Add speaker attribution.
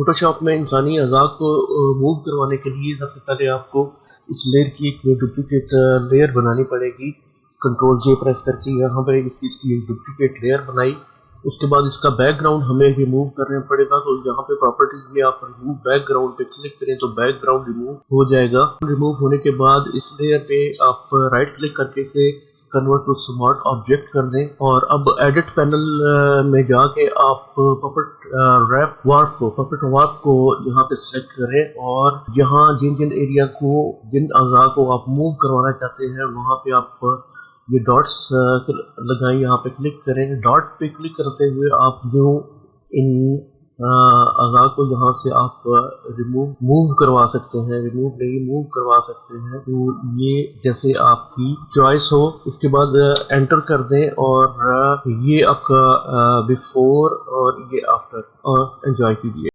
Speaker 1: Photoshop में इंसानी अज़ा को मूव करवाने के लिए सबसे पहले आपको इस लेयर की एक डुप्लीकेट लेयर बनानी पड़ेगी। कंट्रोल जे प्रेस करके यहाँ पर इसकी एक डुप्लीकेट लेयर बनाई। उसके बाद इसका बैकग्राउंड हमें रिमूव करना पड़ेगा। तो यहाँ पे प्रॉपर्टीज में आप रिमूव बैकग्राउंड पे क्लिक करें तो बैकग्राउंड रिमूव हो जाएगा। रिमूव होने के बाद इस लेयर पे आप राइट क्लिक करके इसे कन्वर्ट टू स्मार्ट ऑब्जेक्ट कर दें और अब एडिट पैनल में जाके आप पपेट वार्प को यहाँ पे सिलेक्ट करें और यहाँ जिन जिन एरिया को जिन अज़ा को आप मूव करवाना चाहते हैं वहाँ पे आप ये डॉट्स लगाएं। यहाँ पे क्लिक करें। डॉट पे क्लिक करते हुए आप जो इन अज़ा को यहाँ से आप मूव करवा सकते हैं, मूव करवा सकते हैं। तो ये जैसे आपकी चॉइस हो। इसके बाद एंटर कर दें और ये आपका बिफोर और ये आफ्टर और एंजॉय कीजिए।